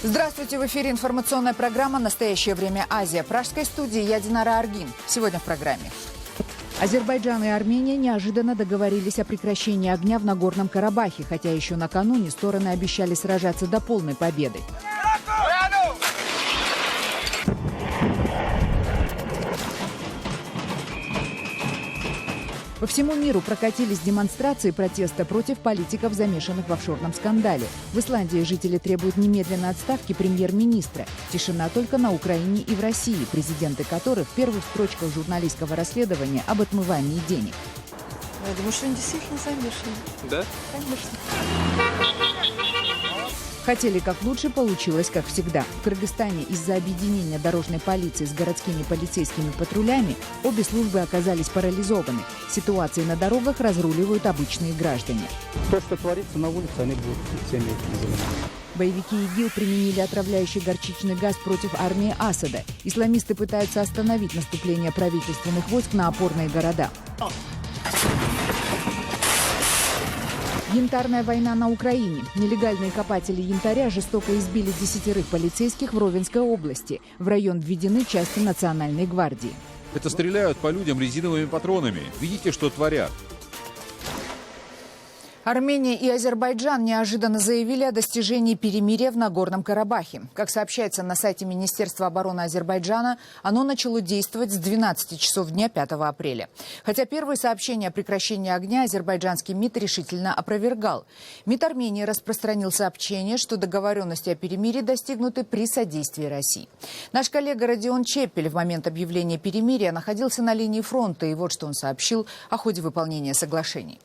Здравствуйте, в эфире информационная программа «Настоящее время Азия». В пражской студии я Динара Аргин. Сегодня в программе. Азербайджан и Армения неожиданно договорились о прекращении огня в Нагорном Карабахе, хотя еще накануне стороны обещали сражаться до полной победы. По всему миру прокатились демонстрации протеста против политиков, замешанных в офшорном скандале. В Исландии жители требуют немедленной отставки премьер-министра. Тишина только на Украине и в России, президенты которых в первых строчках журналистского расследования об отмывании денег. Я думаю, что они действительно замешаны. Да? Конечно. Хотели как лучше, получилось как всегда. В Кыргызстане из-за объединения дорожной полиции с городскими полицейскими патрулями обе службы оказались парализованы. Ситуации на дорогах разруливают обычные граждане. То, что творится на улице, они будут всеми заниматься. Боевики ИГИЛ применили отравляющий горчичный газ против армии Асада. Исламисты пытаются остановить наступление правительственных войск на опорные города. Янтарная война на Украине. Нелегальные копатели янтаря жестоко избили 10 полицейских в Ровенской области. В район введены части Национальной гвардии. Это стреляют по людям резиновыми патронами. Видите, что творят? Армения и Азербайджан неожиданно заявили о достижении перемирия в Нагорном Карабахе. Как сообщается на сайте Министерства обороны Азербайджана, оно начало действовать с 12 часов дня 5 апреля. Хотя первые сообщения о прекращении огня азербайджанский МИД решительно опровергал. МИД Армении распространил сообщение, что договоренности о перемирии достигнуты при содействии России. Наш коллега Родион Чепель в момент объявления перемирия находился на линии фронта, и вот что он сообщил о ходе выполнения соглашений.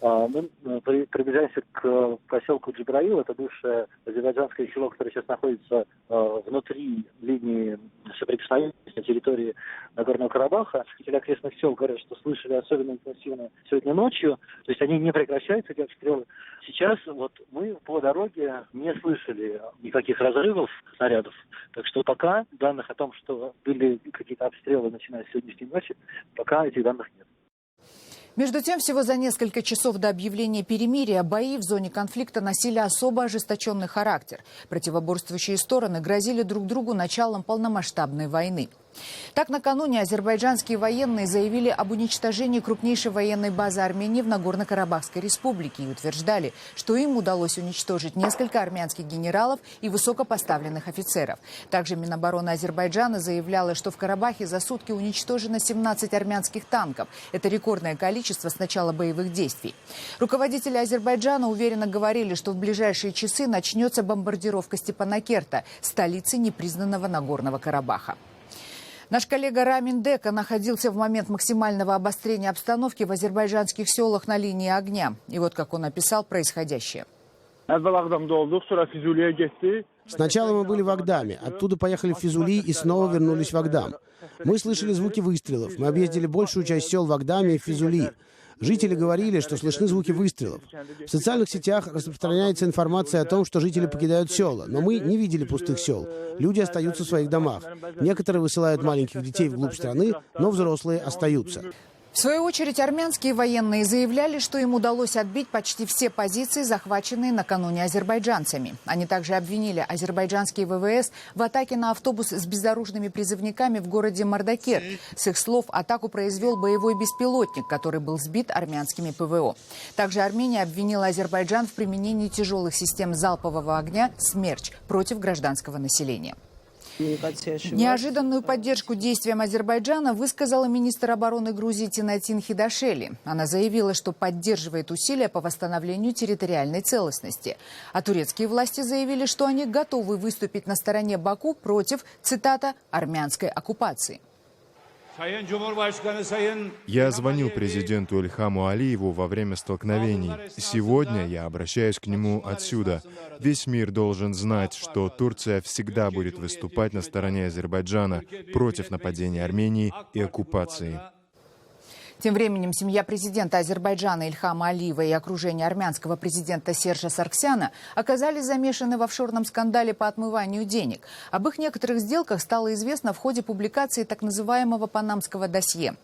Мы приближаемся к поселку Джибраил. Это бывшее азербайджанское село, которое сейчас находится внутри линии соприкосновения на территории Нагорного Карабаха. Жители окрестных сел говорят, что слышали особенно интенсивно сегодня ночью. То есть они не прекращаются, эти обстрелы. Сейчас вот мы по дороге не слышали никаких разрывов снарядов. Так что пока данных о том, что были какие-то обстрелы, начиная с сегодняшней ночи, пока этих данных нет. Между тем, всего за несколько часов до объявления перемирия бои в зоне конфликта носили особо ожесточенный характер. Противоборствующие стороны грозили друг другу началом полномасштабной войны. Так, накануне азербайджанские военные заявили об уничтожении крупнейшей военной базы Армении в Нагорно-Карабахской республике и утверждали, что им удалось уничтожить несколько армянских генералов и высокопоставленных офицеров. Также Минобороны Азербайджана заявляла, что в Карабахе за сутки уничтожено 17 армянских танков. Это рекордное количество с начала боевых действий. Руководители Азербайджана уверенно говорили, что в ближайшие часы начнется бомбардировка Степанакерта, столицы непризнанного Нагорного Карабаха. Наш коллега Рамин Дека находился в момент максимального обострения обстановки в азербайджанских селах на линии огня. И вот как он описал происходящее. Сначала мы были в Агдаме, оттуда поехали в Физули и снова вернулись в Агдам. Мы слышали звуки выстрелов. Мы объездили большую часть сел в Агдаме и в Физули. Жители говорили, что слышны звуки выстрелов. В социальных сетях распространяется информация о том, что жители покидают села, но мы не видели пустых сел. Люди остаются в своих домах. Некоторые высылают маленьких детей вглубь страны, но взрослые остаются. В свою очередь, армянские военные заявляли, что им удалось отбить почти все позиции, захваченные накануне азербайджанцами. Они также обвинили азербайджанские ВВС в атаке на автобус с безоружными призывниками в городе Мардакерт. С их слов, атаку произвел боевой беспилотник, который был сбит армянскими ПВО. Также Армения обвинила Азербайджан в применении тяжелых систем залпового огня «Смерч» против гражданского населения. Неожиданную поддержку действиям Азербайджана высказала министр обороны Грузии Тинатин Хидашели. Она заявила, что поддерживает усилия по восстановлению территориальной целостности. А турецкие власти заявили, что они готовы выступить на стороне Баку против, цитата, «армянской оккупации». Я звонил президенту Ильхаму Алиеву во время столкновений. Сегодня я обращаюсь к нему отсюда. Весь мир должен знать, что Турция всегда будет выступать на стороне Азербайджана против нападения Армении и оккупации. Тем временем семья президента Азербайджана Ильхама Алиева и окружение армянского президента Сержа Саргсяна оказались замешаны в офшорном скандале по отмыванию денег. Об их некоторых сделках стало известно в ходе публикации так называемого панамского досье.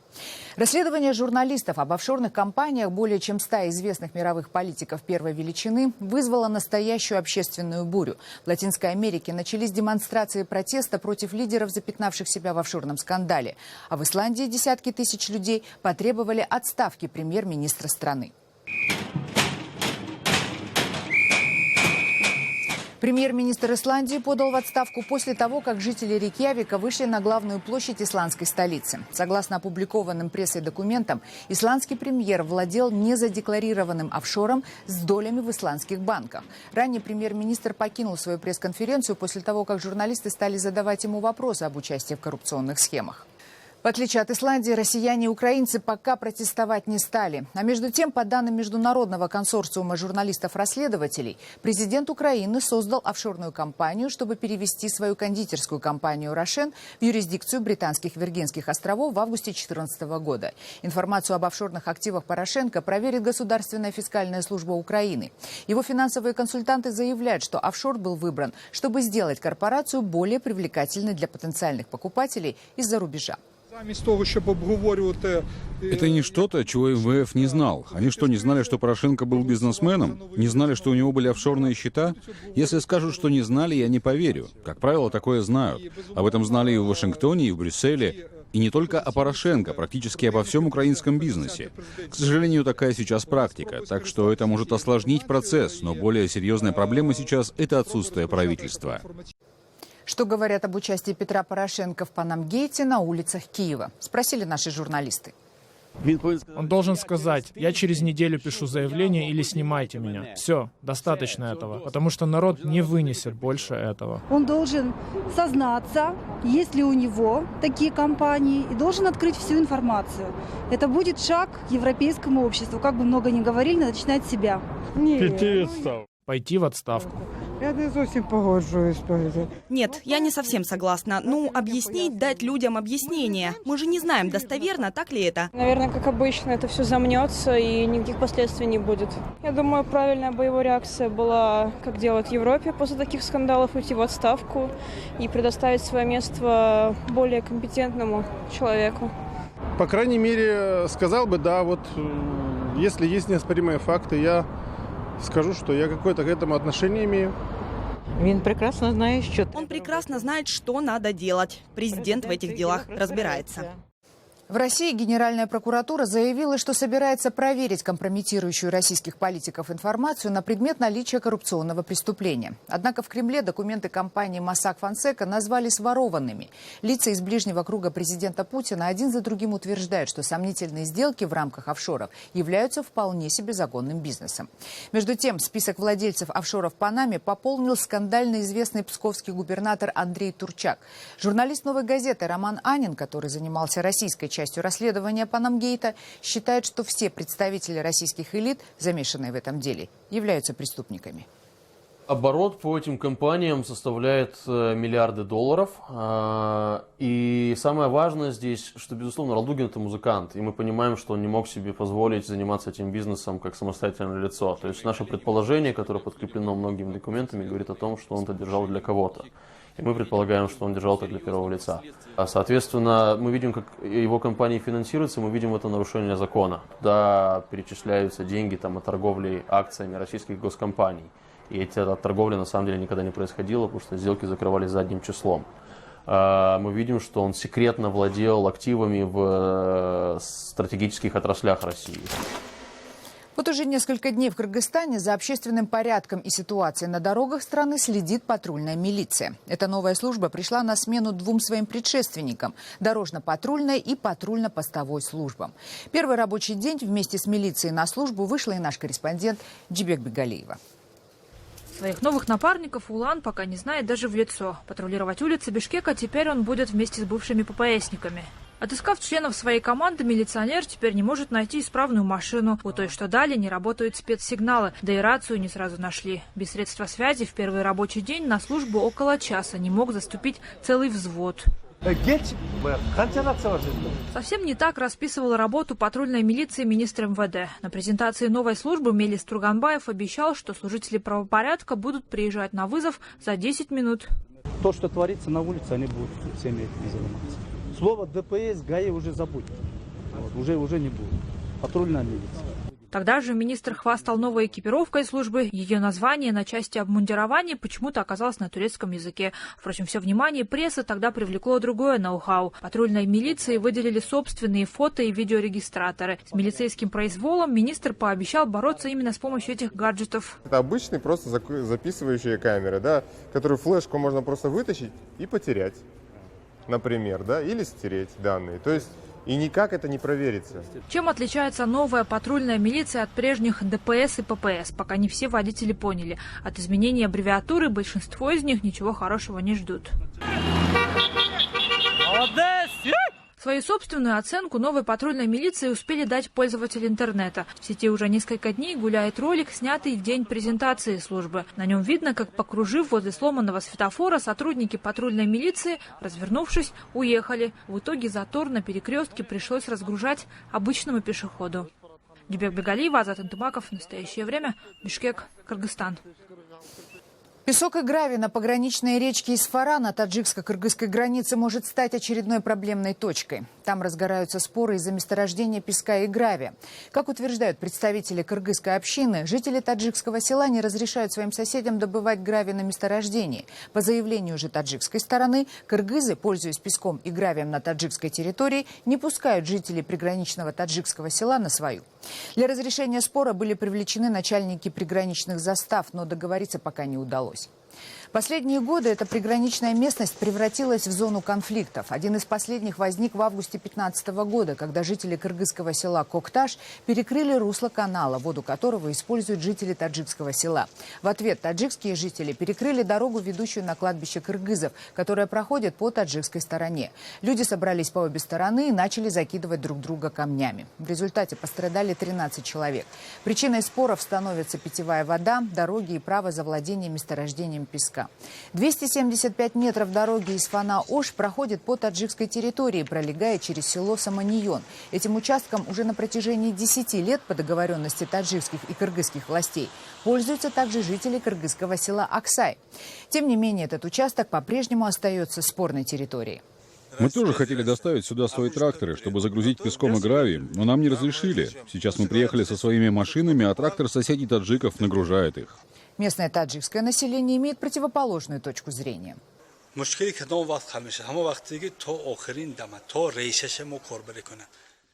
Расследование журналистов об офшорных компаниях более чем 100 известных мировых политиков первой величины вызвало настоящую общественную бурю. В Латинской Америке начались демонстрации протеста против лидеров, запятнавших себя в офшорном скандале. А в Исландии десятки тысяч людей потребовали отставки премьер-министра страны. Премьер-министр Исландии подал в отставку после того, как жители Рейкьявика вышли на главную площадь исландской столицы. Согласно опубликованным прессой документам, исландский премьер владел незадекларированным офшором с долями в исландских банках. Ранее премьер-министр покинул свою пресс-конференцию после того, как журналисты стали задавать ему вопросы об участии в коррупционных схемах. В отличие от Исландии, россияне и украинцы пока протестовать не стали. А между тем, по данным Международного консорциума журналистов-расследователей, президент Украины создал офшорную компанию, чтобы перевести свою кондитерскую компанию «Рошен» в юрисдикцию британских Виргинских островов в августе 2014 года. Информацию об офшорных активах Порошенко проверит Государственная фискальная служба Украины. Его финансовые консультанты заявляют, что офшор был выбран, чтобы сделать корпорацию более привлекательной для потенциальных покупателей из-за рубежа. Это не что-то, чего МВФ не знал. Они что, не знали, что Порошенко был бизнесменом? Не знали, что у него были офшорные счета? Если скажут, что не знали, я не поверю. Как правило, такое знают. Об этом знали и в Вашингтоне, и в Брюсселе. И не только о Порошенко, практически обо всем украинском бизнесе. К сожалению, такая сейчас практика. Так что это может осложнить процесс, но более серьезная проблема сейчас – это отсутствие правительства. Что говорят об участии Петра Порошенко в Панамгейте на улицах Киева? Спросили наши журналисты. Он должен сказать: я через неделю пишу заявление или снимайте меня. Все, достаточно этого, потому что народ не вынесет больше этого. Он должен сознаться, есть ли у него такие компании, и должен открыть всю информацию. Это будет шаг к европейскому обществу. Как бы много ни говорили, надо начинать с себя. Пойти в отставку. Я не совсем погоджуюсь. Нет, я не совсем согласна. Ну, объяснить, дать людям объяснение. Мы же не знаем достоверно, так ли это. Наверное, как обычно, это все замнется и никаких последствий не будет. Я думаю, правильная боевая реакция была, как делают в Европе после таких скандалов, уйти в отставку и предоставить свое место более компетентному человеку. По крайней мере, сказал бы, да, вот если есть неоспоримые факты, я скажу, что я какое-то к этому отношение имею. Он прекрасно знает, что надо делать. Президент в этих делах разбирается. В России Генеральная прокуратура заявила, что собирается проверить компрометирующую российских политиков информацию на предмет наличия коррупционного преступления. Однако в Кремле документы компании Mossack Fonseca назвали сворованными. Лица из ближнего круга президента Путина один за другим утверждают, что сомнительные сделки в рамках офшоров являются вполне себе законным бизнесом. Между тем, список владельцев офшоров в Панаме пополнил скандально известный псковский губернатор Андрей Турчак. Журналист «Новой газеты» Роман Анин, который занимался российской частью расследования Панамгейта, считает, что все представители российских элит, замешанные в этом деле, являются преступниками. Оборот по этим компаниям составляет миллиарды долларов. И самое важное здесь, что, безусловно, Ралдугин – это музыкант. И мы понимаем, что он не мог себе позволить заниматься этим бизнесом как самостоятельное лицо. То есть наше предположение, которое подкреплено многими документами, говорит о том, что он это держал для кого-то. И мы предполагаем, что он держал это для первого лица. Соответственно, мы видим, как его компании финансируются, мы видим это нарушение закона. Туда перечисляются деньги от торговли акциями российских госкомпаний. И эта торговля на самом деле никогда не происходила, потому что сделки закрывались задним числом. Мы видим, что он секретно владел активами в стратегических отраслях России. Вот уже несколько дней в Кыргызстане за общественным порядком и ситуацией на дорогах страны следит патрульная милиция. Эта новая служба пришла на смену двум своим предшественникам – дорожно-патрульной и патрульно-постовой службам. Первый рабочий день вместе с милицией на службу вышла и наш корреспондент Джибек Бегалиева. Своих новых напарников Улан пока не знает даже в лицо. Патрулировать улицы Бишкека теперь он будет вместе с бывшими ППСниками. Отыскав членов своей команды, милиционер теперь не может найти исправную машину. У той, что дали, не работают спецсигналы, да и рацию не сразу нашли. Без средства связи в первый рабочий день на службу около часа не мог заступить целый взвод. Совсем не так расписывал работу патрульной милиции министр МВД. На презентации новой службы Мелис Турганбаев обещал, что служители правопорядка будут приезжать на вызов за 10 минут. То, что творится на улице, они будут всеми этим заниматься. Слово ДПС, ГАИ уже забудь. Уже не будет. Патрульная милиция. Тогда же министр хвастал новой экипировкой службы. Ее название на части обмундирования почему-то оказалось на турецком языке. Впрочем, все внимание прессы тогда привлекло другое ноу-хау. Патрульной милиции выделили собственные фото- и видеорегистраторы. С милицейским произволом министр пообещал бороться именно с помощью этих гаджетов. Это обычные просто записывающие камеры, да, которую флешку можно просто вытащить и потерять, например, да, или стереть данные. То есть и никак это не проверится. Чем отличается новая патрульная милиция от прежних ДПС и ППС, пока не все водители поняли. От изменения аббревиатуры большинство из них ничего хорошего не ждут. Свою собственную оценку новой патрульной милиции успели дать пользователи интернета. В сети уже несколько дней гуляет ролик, снятый в день презентации службы. На нем видно, как, покружив возле сломанного светофора, сотрудники патрульной милиции, развернувшись, уехали. В итоге затор на перекрестке пришлось разгружать обычному пешеходу. Дюбек Бегалиева, Азат Антымаков. Настоящее время. Бишкек, Кыргызстан. Песок и гравий на пограничной речке Исфара на таджикско-кыргызской границе может стать очередной проблемной точкой. Там разгораются споры из-за месторождения песка и гравия. Как утверждают представители кыргызской общины, жители таджикского села не разрешают своим соседям добывать гравий на месторождении. По заявлению же таджикской стороны, кыргызы, пользуясь песком и гравием на таджикской территории, не пускают жителей приграничного таджикского села на свою. Для разрешения спора были привлечены начальники приграничных застав, но договориться пока не удалось. Последние годы эта приграничная местность превратилась в зону конфликтов. Один из последних возник в августе 2015 года, когда жители кыргызского села Кокташ перекрыли русло канала, воду которого используют жители таджикского села. В ответ таджикские жители перекрыли дорогу, ведущую на кладбище кыргызов, которая проходит по таджикской стороне. Люди собрались по обе стороны и начали закидывать друг друга камнями. В результате пострадали 13 человек. Причиной споров становятся питьевая вода, дороги и право завладения месторождением песка. 275 метров дороги из Фана-Ош проходит по таджикской территории, пролегая через село Саманион. Этим участком уже на протяжении 10 лет по договоренности таджикских и кыргызских властей пользуются также жители кыргызского села Аксай. Тем не менее, этот участок по-прежнему остается спорной территорией. Мы тоже хотели доставить сюда свои тракторы, чтобы загрузить песком и гравием, но нам не разрешили. Сейчас мы приехали со своими машинами, а трактор соседей таджиков нагружает их. Местное таджикское население имеет противоположную точку зрения.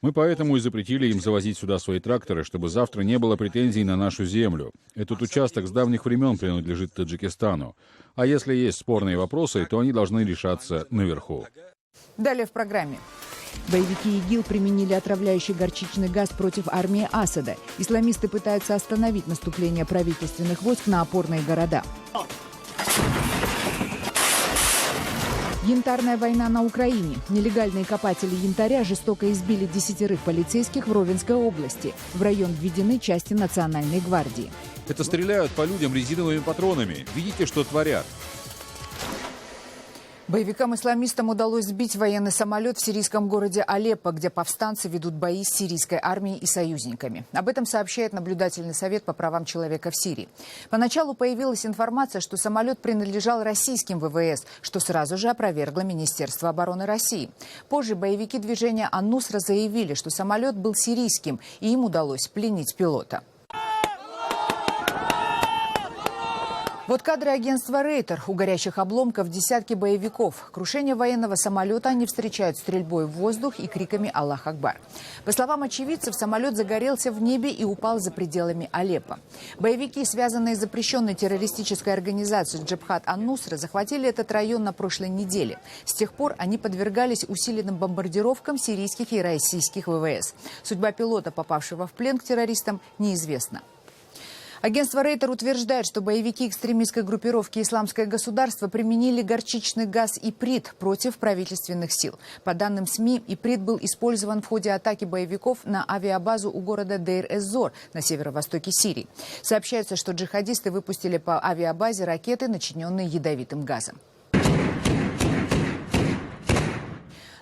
Мы поэтому и запретили им завозить сюда свои тракторы, чтобы завтра не было претензий на нашу землю. Этот участок с давних времен принадлежит Таджикистану. А если есть спорные вопросы, то они должны решаться наверху. Далее в программе. Боевики ИГИЛ применили отравляющий горчичный газ против армии Асада. Исламисты пытаются остановить наступление правительственных войск на опорные города. Янтарная война на Украине. Нелегальные копатели янтаря жестоко избили 10 полицейских в Ровенской области. В район введены части Национальной гвардии. Это стреляют по людям резиновыми патронами. Видите, что творят? Боевикам-исламистам удалось сбить военный самолет в сирийском городе Алеппо, где повстанцы ведут бои с сирийской армией и союзниками. Об этом сообщает наблюдательный совет по правам человека в Сирии. Поначалу появилась информация, что самолет принадлежал российским ВВС, что сразу же опровергло Министерство обороны России. Позже боевики движения Ан-Нусра заявили, что самолет был сирийским, и им удалось пленить пилота. Вот кадры агентства «Рейтер». У горящих обломков десятки боевиков. Крушение военного самолета они встречают стрельбой в воздух и криками «Аллах Акбар». По словам очевидцев, самолет загорелся в небе и упал за пределами Алеппо. Боевики, связанные с запрещенной террористической организацией Джабхат Ан-Нусра, захватили этот район на прошлой неделе. С тех пор они подвергались усиленным бомбардировкам сирийских и российских ВВС. Судьба пилота, попавшего в плен к террористам, неизвестна. Агентство «Рейтер» утверждает, что боевики экстремистской группировки «Исламское государство» применили горчичный газ иприт против правительственных сил. По данным СМИ, иприт был использован в ходе атаки боевиков на авиабазу у города Дейр-эз-Зор на северо-востоке Сирии. Сообщается, что джихадисты выпустили по авиабазе ракеты, начиненные ядовитым газом.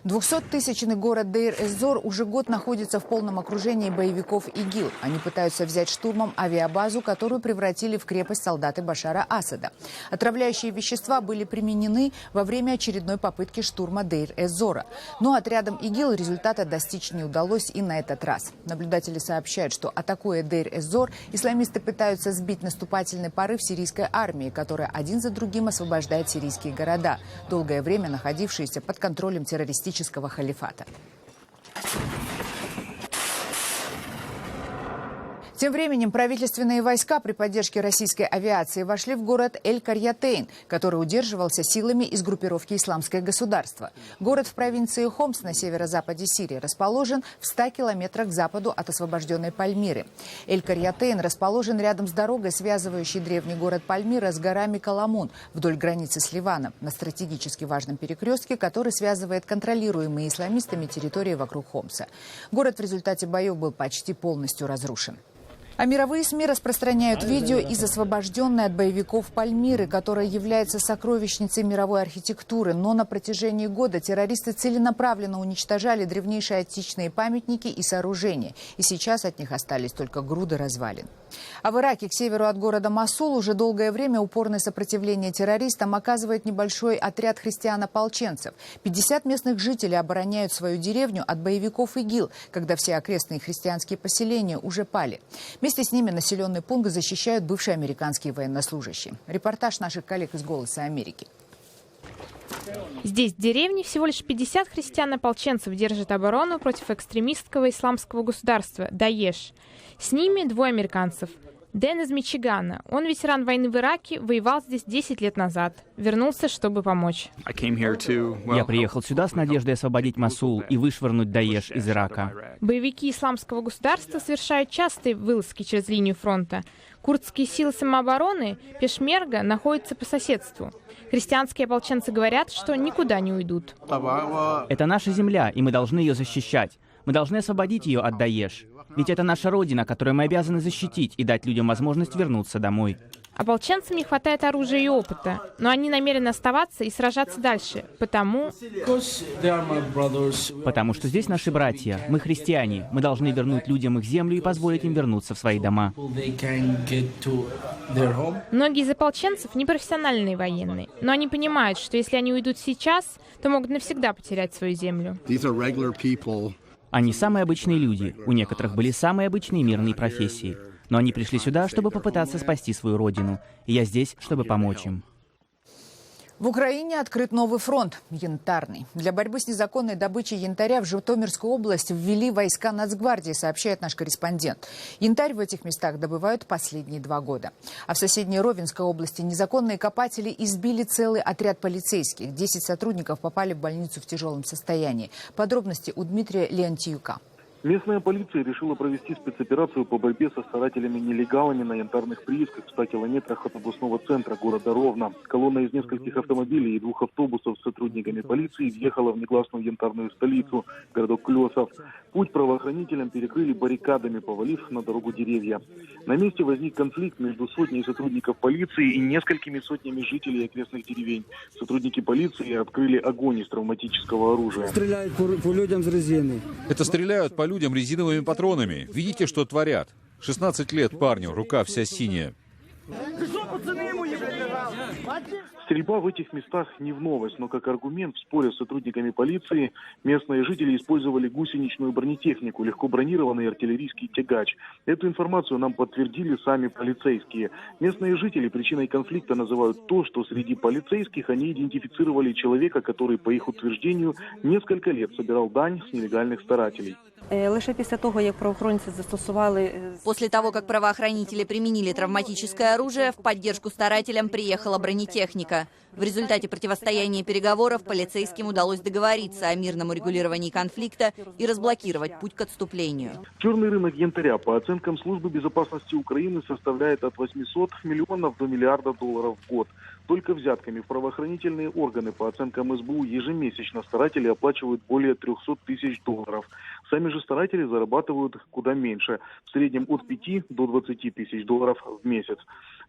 200-тысячный город Дейр-эз-Зор уже год находится в полном окружении боевиков ИГИЛ. Они пытаются взять штурмом авиабазу, которую превратили в крепость солдаты Башара Асада. Отравляющие вещества были применены во время очередной попытки штурма Дейр-эз-Зора. Но отрядам ИГИЛ результата достичь не удалось и на этот раз. Наблюдатели сообщают, что, атакуя Дейр-эз-Зор, исламисты пытаются сбить наступательный порыв сирийской армии, которая один за другим освобождает сирийские города, долгое время находившиеся под контролем террористического халифата. Тем временем правительственные войска при поддержке российской авиации вошли в город Эль-Карьятейн, который удерживался силами из группировки «Исламское государство». Город в провинции Хомс на северо-западе Сирии расположен в 100 километрах к западу от освобожденной Пальмиры. Эль-Карьятейн расположен рядом с дорогой, связывающей древний город Пальмира с горами Каламун вдоль границы с Ливаном, на стратегически важном перекрестке, который связывает контролируемые исламистами территории вокруг Хомса. Город в результате боев был почти полностью разрушен. А мировые СМИ распространяют видео из освобожденной от боевиков Пальмиры, которая является сокровищницей мировой архитектуры. Но на протяжении года террористы целенаправленно уничтожали древнейшие античные памятники и сооружения. И сейчас от них остались только груды развалин. А в Ираке, к северу от города Мосул, уже долгое время упорное сопротивление террористам оказывает небольшой отряд христиан-ополченцев. 50 местных жителей обороняют свою деревню от боевиков ИГИЛ, когда все окрестные христианские поселения уже пали. Вместе с ними населенный пункт защищают бывшие американские военнослужащие. Репортаж наших коллег из «Голоса Америки». Здесь, в деревне, всего лишь 50 христиан-ополченцев держат оборону против экстремистского исламского государства Даеш. С ними двое американцев. Дэн из Мичигана. Он ветеран войны в Ираке, воевал здесь 10 лет назад. Вернулся, чтобы помочь. Я приехал сюда с надеждой освободить Мосул и вышвырнуть Даеш из Ирака. Боевики исламского государства совершают частые вылазки через линию фронта. Курдские силы самообороны, Пешмерга, находятся по соседству. Христианские ополченцы говорят, что никуда не уйдут. Это наша земля, и мы должны ее защищать. Мы должны освободить ее от Даеш. Ведь это наша родина, которую мы обязаны защитить и дать людям возможность вернуться домой. Ополченцам не хватает оружия и опыта, но они намерены оставаться и сражаться дальше, потому что здесь наши братья, мы христиане, мы должны вернуть людям их землю и позволить им вернуться в свои дома. Многие из ополченцев непрофессиональные военные, но они понимают, что если они уйдут сейчас, то могут навсегда потерять свою землю. Они самые обычные люди, у некоторых были самые обычные мирные профессии. Но они пришли сюда, чтобы попытаться спасти свою родину. И я здесь, чтобы помочь им. В Украине открыт новый фронт – янтарный. Для борьбы с незаконной добычей янтаря в Житомирскую область ввели войска Нацгвардии, сообщает наш корреспондент. Янтарь в этих местах добывают последние 2 года. А в соседней Ровенской области незаконные копатели избили целый отряд полицейских. 10 сотрудников попали в больницу в тяжелом состоянии. Подробности у Дмитрия Леонтиюка. Местная полиция решила провести спецоперацию по борьбе со старателями-нелегалами на янтарных приисках в 100 километрах от областного центра города Ровно. Колонна из нескольких автомобилей и 2 автобусов с сотрудниками полиции въехала в негласную янтарную столицу, городок Клёсов. Путь правоохранителям перекрыли баррикадами, повалив на дорогу деревья. На месте возник конфликт между сотней сотрудников полиции и несколькими сотнями жителей окрестных деревень. Сотрудники полиции открыли огонь из травматического оружия. Стреляют по людям с резины. Это стреляют по людям резиновыми патронами. Видите, что творят? 16 лет парню, рука вся синяя. Стрельба в этих местах не в новость, но как аргумент в споре с сотрудниками полиции местные жители использовали гусеничную бронетехнику, легко бронированный артиллерийский тягач. Эту информацию нам подтвердили сами полицейские. Местные жители причиной конфликта называют то, что среди полицейских они идентифицировали человека, который, по их утверждению, несколько лет собирал дань с нелегальных старателей. После того, как правоохранители применили травматическое оружие, в поддержку старателям приехала бронетехника. В результате противостояния и переговоров полицейским удалось договориться о мирном урегулировании конфликта и разблокировать путь к отступлению. Черный рынок янтаря, по оценкам Службы безопасности Украины, составляет от 800 миллионов до $1 миллиарда в год. Только взятками в правоохранительные органы, по оценкам СБУ, ежемесячно старатели оплачивают более 300 тысяч долларов. Сами же старатели зарабатывают куда меньше, в среднем от 5 до 20 тысяч долларов в месяц.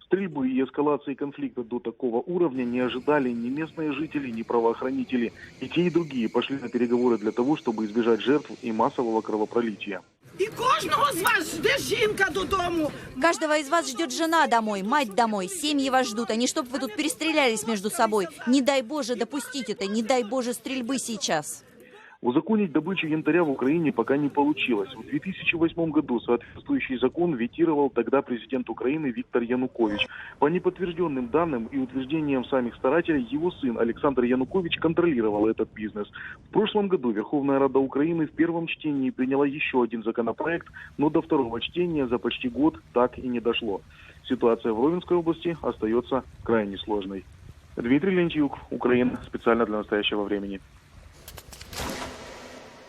Стрельбы и эскалации конфликта до такого уровня не ожидали ни местные жители, ни правоохранители. И те, и другие пошли на переговоры для того, чтобы избежать жертв и массового кровопролития. Каждого из вас ждет жена домой, мать домой, семьи вас ждут, а не чтобы вы тут перестрелялись между собой. Не дай Боже допустить это, не дай Боже стрельбы сейчас. Узаконить добычу янтаря в Украине пока не получилось. В 2008 году соответствующий закон ветировал тогда президент Украины Виктор Янукович. По неподтвержденным данным и утверждениям самих старателей, его сын Александр Янукович контролировал этот бизнес. В прошлом году Верховная Рада Украины в первом чтении приняла еще один законопроект, но до второго чтения за почти год так и не дошло. Ситуация в Ровенской области остается крайне сложной. Дмитрий Лентьюк, Украина, специально для настоящего времени.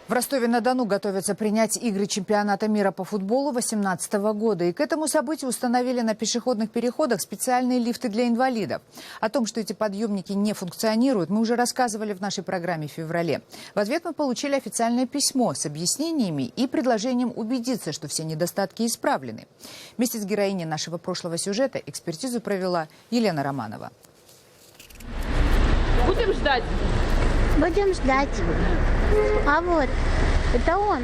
В Ростове-на-Дону готовятся принять игры чемпионата мира по футболу 2018 года. И к этому событию установили на пешеходных переходах специальные лифты для инвалидов. О том, что эти подъемники не функционируют, мы уже рассказывали в нашей программе в феврале. В ответ мы получили официальное письмо с объяснениями и предложением убедиться, что все недостатки исправлены. Вместе с героиней нашего прошлого сюжета экспертизу провела Елена Романова. Будем ждать. Будем ждать. А вот, это он.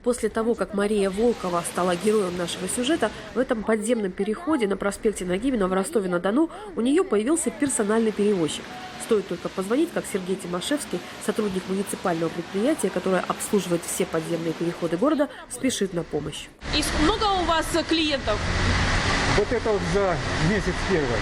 После того, как Мария Волкова стала героем нашего сюжета, в этом подземном переходе на проспекте Нагибина в Ростове-на-Дону у нее появился персональный перевозчик. Стоит только позвонить, как Сергей Тимошевский, сотрудник муниципального предприятия, которое обслуживает все подземные переходы города, спешит на помощь. И много у вас клиентов? Вот это вот за месяц первый.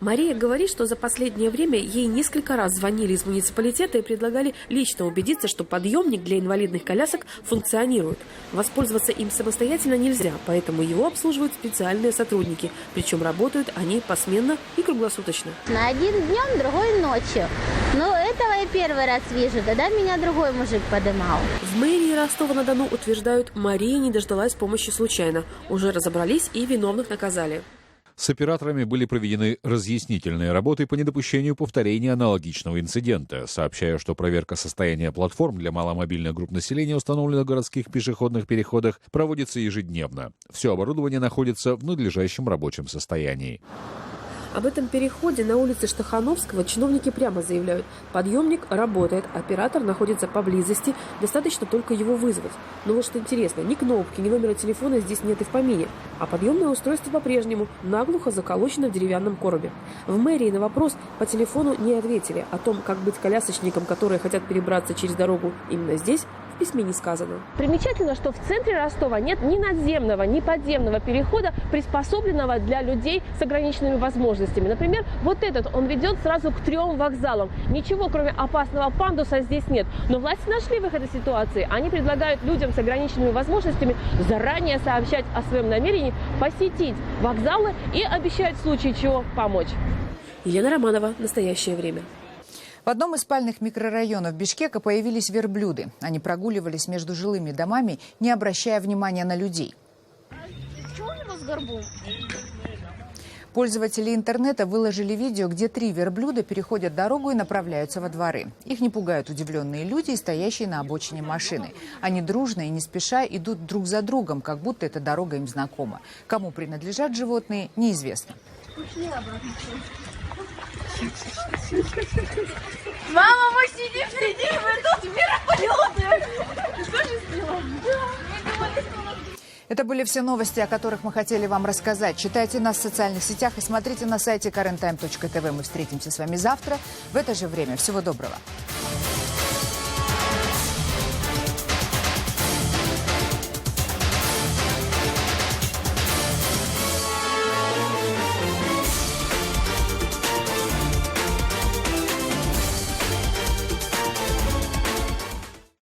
Мария говорит, что за последнее время ей несколько раз звонили из муниципалитета и предлагали лично убедиться, что подъемник для инвалидных колясок функционирует. Воспользоваться им самостоятельно нельзя, поэтому его обслуживают специальные сотрудники. Причем работают они посменно и круглосуточно. На один днем, другой ночью. Но этого я первый раз вижу, тогда меня другой мужик подымал. В мэрии Ростова-на-Дону утверждают, Мария не дождалась помощи случайно. Уже разобрались и виновных наказали. С операторами были проведены разъяснительные работы по недопущению повторения аналогичного инцидента, сообщая, что проверка состояния платформ для маломобильных групп населения, установленных в городских пешеходных переходах, проводится ежедневно. Все оборудование находится в надлежащем рабочем состоянии. Об этом переходе на улице Штахановского чиновники прямо заявляют. Подъемник работает, оператор находится поблизости, достаточно только его вызвать. Но вот что интересно, ни кнопки, ни номера телефона здесь нет и в помине. А подъемное устройство по-прежнему наглухо заколочено в деревянном коробе. В мэрии на вопрос по телефону не ответили. О том, как быть колясочникам, которые хотят перебраться через дорогу именно здесь, в письме не сказано. Примечательно, что в центре Ростова нет ни надземного, ни подземного перехода, приспособленного для людей с ограниченными возможностями. Например, вот этот, он ведет сразу к 3 вокзалам. Ничего, кроме опасного пандуса, здесь нет. Но власти нашли выход из ситуации. Они предлагают людям с ограниченными возможностями заранее сообщать о своем намерении посетить вокзалы и обещают в случае чего помочь. Елена Романова, «Настоящее время». В одном из спальных микрорайонов Бишкека появились верблюды. Они прогуливались между жилыми домами, не обращая внимания на людей. Что у него с горбом? Пользователи интернета выложили видео, где 3 верблюда переходят дорогу и направляются во дворы. Их не пугают удивленные люди и стоящие на обочине машины. Они дружно и не спеша идут друг за другом, как будто эта дорога им знакома. Кому принадлежат животные, неизвестно. Мама, мы сидим, мы тут верблюды. Что же сделаем? Это были все новости, о которых мы хотели вам рассказать. Читайте нас в социальных сетях и смотрите на сайте karenTime.tv. Мы встретимся с вами завтра в это же время. Всего доброго.